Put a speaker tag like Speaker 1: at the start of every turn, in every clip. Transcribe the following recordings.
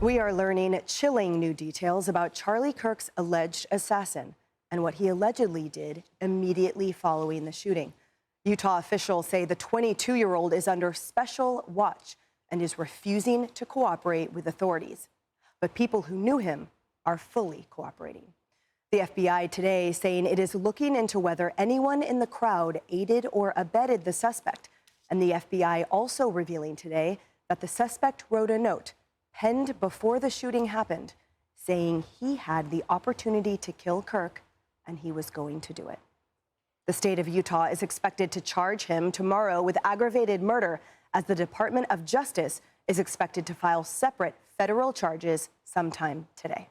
Speaker 1: We are learning chilling new details about Charlie Kirk's alleged assassin and what he allegedly did immediately following the shooting. Utah officials say the 22-year-old is under special watch and is refusing to cooperate with authorities. But people who knew him are fully cooperating. The FBI today saying it is looking into whether anyone in the crowd aided or abetted the suspect. And the FBI also revealing today that the suspect wrote a note penned before the shooting happened, saying he had the opportunity to kill Kirk and he was going to do it. The state of Utah is expected to charge him tomorrow with aggravated murder, as the Department of Justice is expected to file separate federal charges sometime today.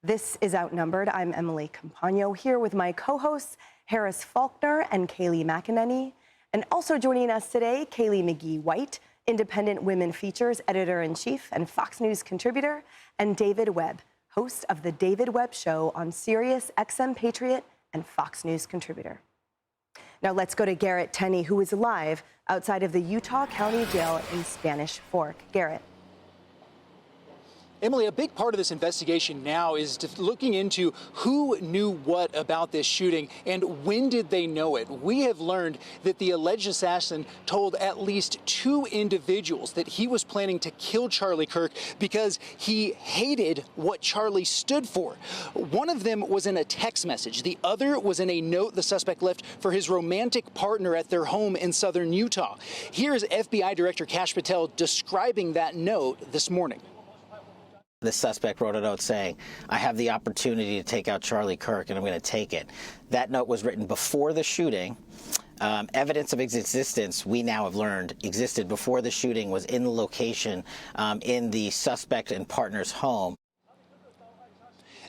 Speaker 1: This is Outnumbered. I'm Emily Campagno here with my co-hosts Harris Faulkner and Kaylee McEnany. And also joining us today, Kaylee McGee-White, Independent Women Features Editor-in-Chief and Fox News contributor, and David Webb, host of The David Webb Show on Sirius XM Patriot and Fox News contributor. Now let's go to Garrett Tenney, who is live outside of the Utah County Jail in Spanish Fork. Garrett.
Speaker 2: Emily, a big part of this investigation now is looking into who knew what about this shooting and when did they know it. We have learned that the alleged assassin told at least 2 individuals that he was planning to kill Charlie Kirk because he hated what Charlie stood for. One of them was in a text message. The other was in a note the suspect left for his romantic partner at their home in southern Utah. Here's FBI Director Kash Patel describing that note this morning.
Speaker 3: The suspect wrote a note saying, I have the opportunity to take out Charlie Kirk and I'm going to take it. That note was written before the shooting. Evidence of its existence, we now have learned, existed before the shooting, was in the location in the suspect and partner's home.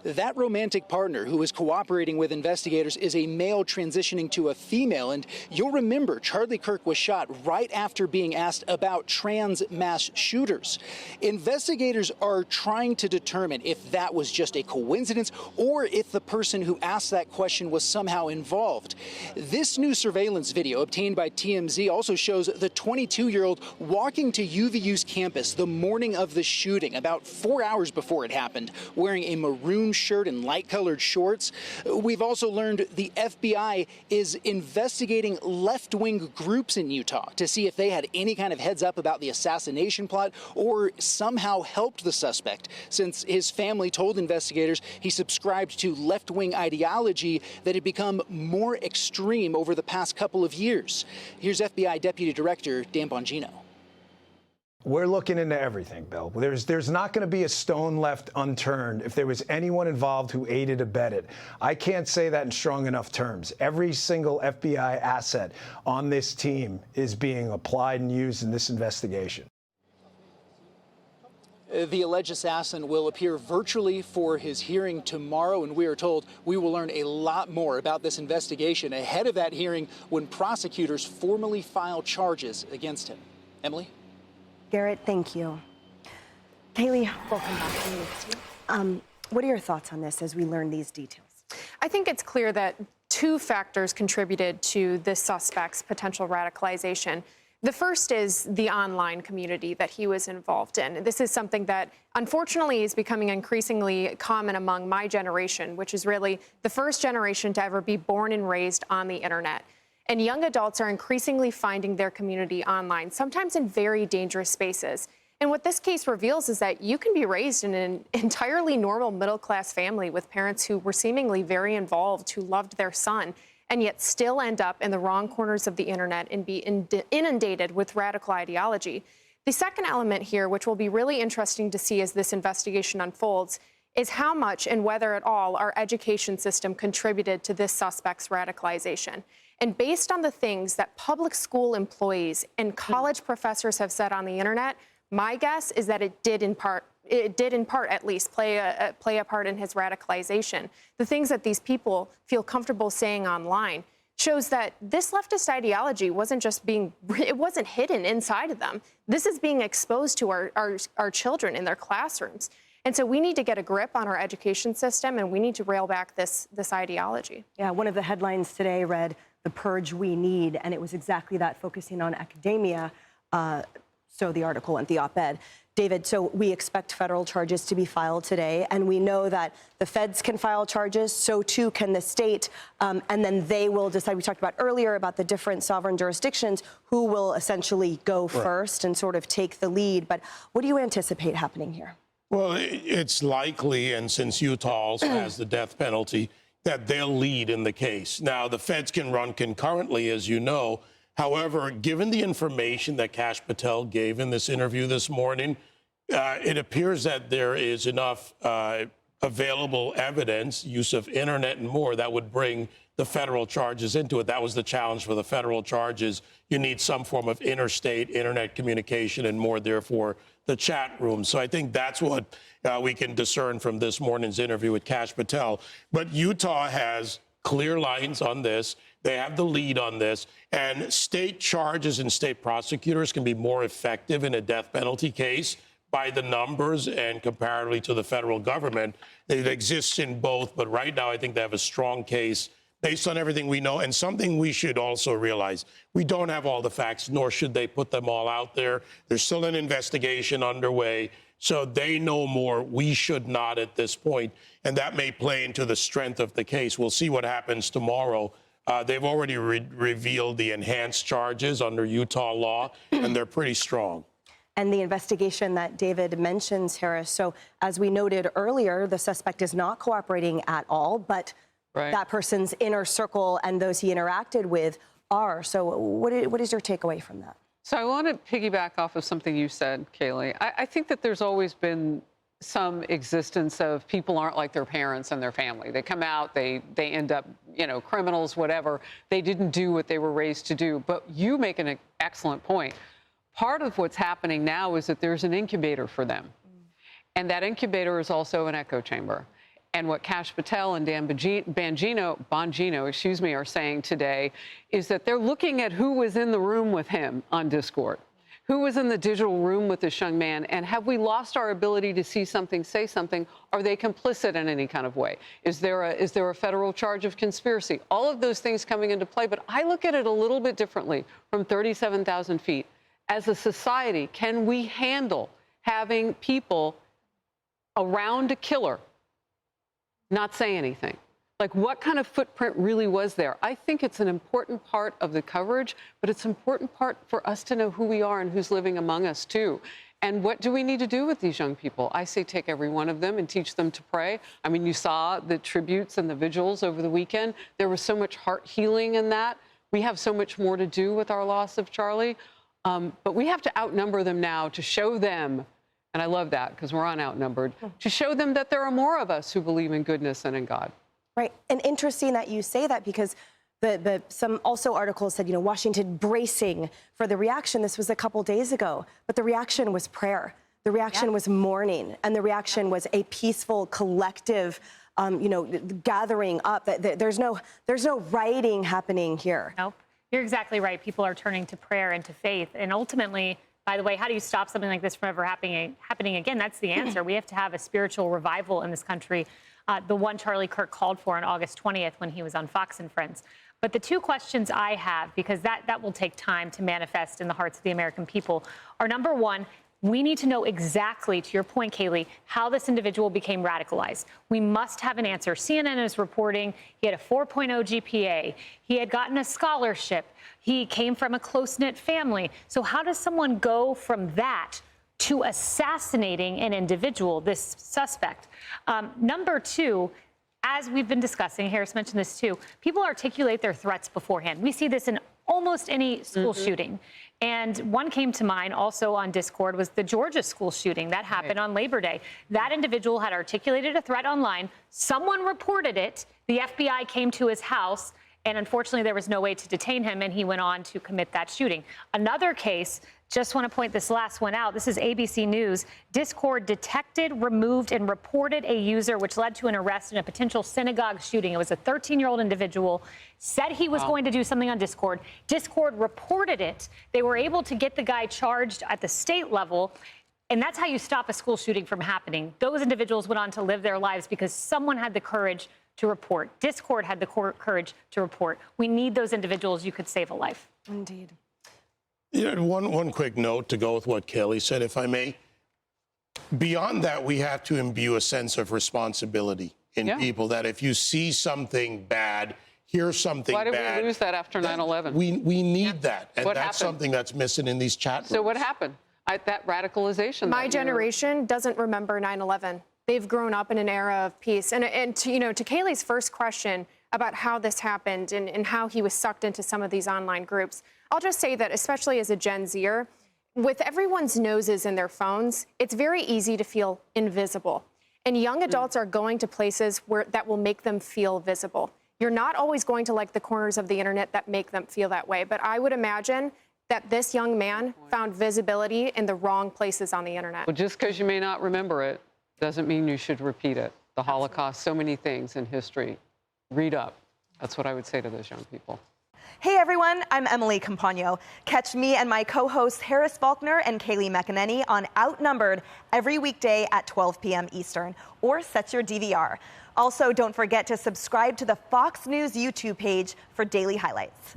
Speaker 2: That romantic partner who is cooperating with investigators is a male transitioning to a female. And you'll remember Charlie Kirk was shot right after being asked about trans mass shooters. Investigators are trying to determine if that was just a coincidence or if the person who asked that question was somehow involved. This new surveillance video obtained by TMZ also shows the 22-year-old walking to UVU's campus the morning of the shooting, about 4 hours before it happened, wearing a maroon shirt and light-colored shorts. We've also learned the FBI is investigating left-wing groups in Utah to see if they had any kind of heads up about the assassination plot or somehow helped the suspect, since his family told investigators he subscribed to left-wing ideology that had become more extreme over the past couple of years. Here's FBI Deputy Director Dan Bongino.
Speaker 4: We're looking into everything, Bill. There's not going to be a stone left unturned if there was anyone involved who aided or abetted. I can't say that in strong enough terms. Every single FBI asset on this team is being applied and used in this investigation.
Speaker 2: The alleged assassin will appear virtually for his hearing tomorrow, and we are told we will learn a lot more about this investigation ahead of that hearing when prosecutors formally file charges against him. Emily?
Speaker 1: Garrett, thank you. Kaylee, welcome back to you. What are your thoughts on this as we learn these details?
Speaker 5: I think it's clear that 2 factors contributed to this suspect's potential radicalization. The first is the online community that he was involved in. This is something that unfortunately is becoming increasingly common among my generation, which is really the first generation to ever be born and raised on the internet. And young adults are increasingly finding their community online, sometimes in very dangerous spaces. And what this case reveals is that you can be raised in an entirely normal middle-class family with parents who were seemingly very involved, who loved their son, and yet still end up in the wrong corners of the internet and be inundated with radical ideology. The second element here, which will be really interesting to see as this investigation unfolds, is how much and whether at all our education system contributed to this suspect's radicalization. And based on the things that public school employees and college professors have said on the internet, my guess is that it did in part at least play a part in his radicalization. The things that these people feel comfortable saying online shows that this leftist ideology wasn't hidden inside of them. This is being exposed to our children in their classrooms. And so we need to get a grip on our education system, and we need to rail back this ideology.
Speaker 1: Yeah, one of the headlines today read, "The Purge We Need," and it was exactly that, focusing on academia. So the article and the op-ed. David, so we expect federal charges to be filed today, and we know that the feds can file charges, so too can the state, and then they will decide. We talked about earlier about the different sovereign jurisdictions who will essentially go first and sort of take the lead. But what do you anticipate happening here?
Speaker 6: Well, it's likely, and since Utah also has the death penalty, that they'll lead in the case. Now, the feds can run concurrently, as you know. However, given the information that Kash Patel gave in this interview this morning, it appears that there is enough available evidence, use of internet and more, that would bring the federal charges into it. That was the challenge for the federal charges. You need some form of interstate internet communication and more, therefore, the chat room. So I think that's what we can discern from this morning's interview with Kash Patel. But Utah has clear lines on this. They have the lead on this, and state charges and state prosecutors can be more effective in a death penalty case by the numbers and comparatively to the federal government. It exists in both, but right now I think they have a strong case based on everything we know. And something we should also realize, we don't have all the facts, nor should they put them all out there. There's still an investigation underway, so they know more. We should not at this point, and that may play into the strength of the case. We'll see what happens tomorrow. They've already revealed the enhanced charges under Utah law, and they're pretty strong.
Speaker 1: And the investigation that David mentions, Harris, so as we noted earlier, the suspect is not cooperating at all, but that person's inner circle and those he interacted with are. So what is your takeaway from that?
Speaker 7: So I want to piggyback off of something you said, Kaylee. I think that there's always been some existence of people aren't like their parents and their family. They come out, they end up, criminals, whatever. They didn't do what they were raised to do. But you make an excellent point. Part of what's happening now is that there's an incubator for them. And that incubator is also an echo chamber. And what Kash Patel and Dan Bongino, are saying today is that they're looking at who was in the room with him on Discord. Who was in the digital room with this young man, and have we lost our ability to see something, say something? Are they complicit in any kind of way? Is there a federal charge of conspiracy? All of those things coming into play, but I look at it a little bit differently from 37,000 feet. As a society, can we handle having people around a killer not say anything? Like, what kind of footprint really was there? I think it's an important part of the coverage, but it's an important part for us to know who we are and who's living among us, too. And what do we need to do with these young people? I say take every one of them and teach them to pray. I mean, you saw the tributes and the vigils over the weekend. There was so much heart healing in that. We have so much more to do with our loss of Charlie. But we have to outnumber them now to show them, and I love that because we're on Outnumbered, to show them that there are more of us who believe in goodness and in God.
Speaker 1: Right. And interesting that you say that, because some also articles said, Washington bracing for the reaction. This was a couple days ago, but the reaction was prayer. The reaction was mourning, and the reaction was a peaceful, collective, gathering up. There's no rioting happening here.
Speaker 8: Nope. You're exactly right. People are turning to prayer and to faith. And ultimately, by the way, how do you stop something like this from ever happening again? That's the answer. We have to have a spiritual revival in this country. The one Charlie Kirk called for on August 20th when he was on Fox and Friends. But the two questions I have, because that will take time to manifest in the hearts of the American people, are number one, we need to know exactly, to your point, Kaylee, how this individual became radicalized. We must have an answer. CNN is reporting he had a 4.0 GPA. He had gotten a scholarship. He came from a close-knit family. So how does someone go from that to assassinating an individual, this suspect? Number two, as we've been discussing, Harris mentioned this too, people articulate their threats beforehand. We see this in almost any school shooting. And one came to mind also on Discord was the Georgia school shooting that happened on Labor Day. That individual had articulated a threat online. Someone reported it. The FBI came to his house, and unfortunately there was no way to detain him, and he went on to commit that shooting. Another case, just want to point this last one out. This is ABC News. Discord detected, removed, and reported a user, which led to an arrest in a potential synagogue shooting. It was a 13-year-old individual, said he was going to do something on Discord. Discord reported it. They were able to get the guy charged at the state level. And that's how you stop a school shooting from happening. Those individuals went on to live their lives because someone had the courage to report. Discord had the courage to report. We need those individuals. You could save a life.
Speaker 1: Indeed.
Speaker 6: One quick note to go with what Kelly said, if I may. Beyond that, we have to imbue a sense of responsibility in people, that if you see something bad, hear something bad.
Speaker 7: Why did we lose that after 9/11?
Speaker 6: We need that. And
Speaker 7: What
Speaker 6: that's
Speaker 7: happened?
Speaker 6: something that's missing in these chat rooms.
Speaker 7: So what happened? That radicalization.
Speaker 5: My generation doesn't remember 9/11. They've grown up in an era of peace. And to Kaylee's first question about how this happened and how he was sucked into some of these online groups, I'll just say that, especially as a Gen Zer, with everyone's noses in their phones, it's very easy to feel invisible. And young adults are going to places that will make them feel visible. You're not always going to like the corners of the internet that make them feel that way. But I would imagine that this young man found visibility in the wrong places on the internet.
Speaker 7: Well, just because you may not remember it doesn't mean you should repeat it. The Holocaust, so many things in history. Read up. That's what I would say to those young people.
Speaker 9: Hey everyone, I'm Emily Campagno. Catch me and my co-hosts Harris Faulkner and Kaylee McEnany on Outnumbered every weekday at 12 p.m. Eastern, or set your DVR. Also, don't forget to subscribe to the Fox News YouTube page for daily highlights.